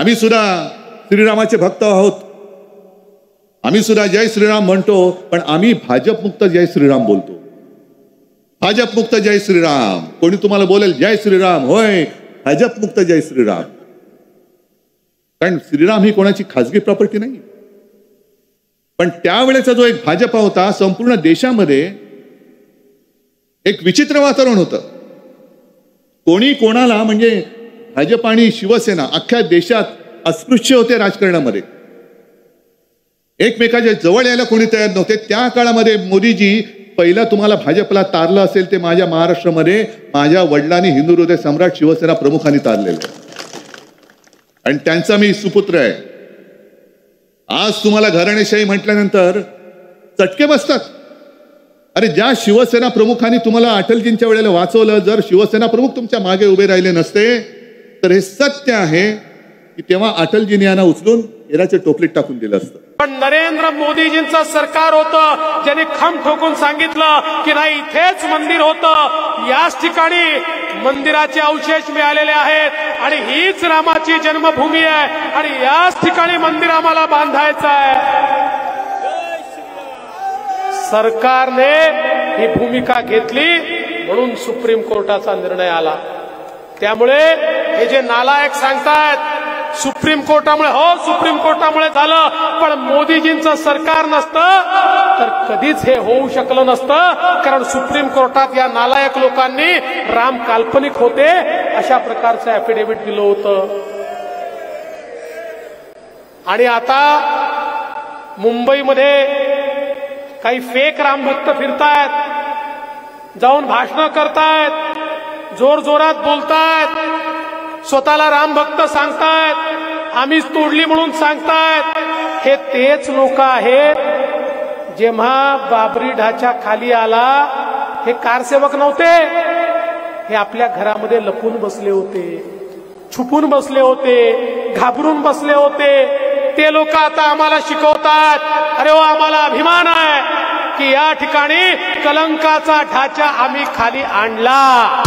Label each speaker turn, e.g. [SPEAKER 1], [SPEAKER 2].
[SPEAKER 1] आम्ही सुद्धा श्रीरामाचे भक्त आहोत, आम्ही सुद्धा जय श्रीराम म्हणतो, पण आम्ही भाजप मुक्त जय श्रीराम बोलतो. भाजप मुक्त जय श्रीराम. कोणी तुम्हाला बोलेल जय श्रीराम, होय भाजप मुक्त जय श्रीराम. कारण श्रीराम ही कोणाची खासगी प्रॉपर्टी नाही. पण त्यावेळेचा जो एक भाजपा होता, संपूर्ण देशामध्ये एक विचित्र वातावरण होतं. कोणी कोणाला, म्हणजे भाजप आणि शिवसेना अख्ख्या देशात अस्पृश्य होते राजकारणामध्ये, एकमेकाच्या जवळ यायला कोणी तयार नव्हते. त्या काळामध्ये मोदीजी पहिला तुम्हाला भाजपला तारलं असेल ते माझ्या महाराष्ट्रामध्ये माझ्या वडिलांनी हिंदू हृदय सम्राट शिवसेना प्रमुखांनी तारलेलं आहे आणि त्यांचा मी सुपुत्र आहे. आज तुम्हाला घराणेशाही म्हटल्यानंतर चटके बसतात. अरे ज्या शिवसेना प्रमुखांनी तुम्हाला अटलजींच्या वेळेला वाचवलं, जर शिवसेना प्रमुख तुमच्या मागे उभे राहिले नसते तर हे सत्य आहे की तेव्हा अटलजींनी यांना उचलून हेराच्या टोपलीत टाकून दिलं असतं.
[SPEAKER 2] पण नरेंद्र मोदीजींचं सरकार होतं ज्यांनी खम ठोकून सांगितलं की नाही इथेच मंदिर होतं, याच ठिकाणी मंदिराचे अवशेष मिळालेले आहेत आणि हीच रामाची जन्मभूमी आहे आणि याच ठिकाणी मंदिर आम्हाला बांधायचं आहे. सरकारने ही भूमिका घेतली म्हणून सुप्रीम कोर्टाचा निर्णय आला. त्यामुळे हे जे नालायक सांगतायत सुप्रीम कोर्टामुळे, हो सुप्रीम कोर्टामुळे झालं, पण मोदीजींचं सरकार नसतं तर कधीच हे होऊ शकलं नसतं. कारण सुप्रीम कोर्टात या नालायक लोकांनी राम काल्पनिक होते अशा प्रकारचं ऍफिडेव्हिट दिलं होतं. आणि आता मुंबईमध्ये काही फेक रामभक्त फिरतायत, जाऊन भाषणं करतायत, जोर जोरात बोलतायत, स्वतःला रामभक्त सांगतायत, आम्हीच तोडली म्हणून सांगतायत. हे तेच लोक आहेत जेव्हा बाबरी ढाच्या खाली आला हे कारसेवक नव्हते, हे आपल्या घरामध्ये लपून बसले होते, छुपून बसले होते, घाबरून बसले होते. ते लोक आता आम्हाला शिकवतात, अरे हो आम्हाला अभिमान आहे की या ठिकाणी कलंकाचा ढाचा आम्ही खाली आणला.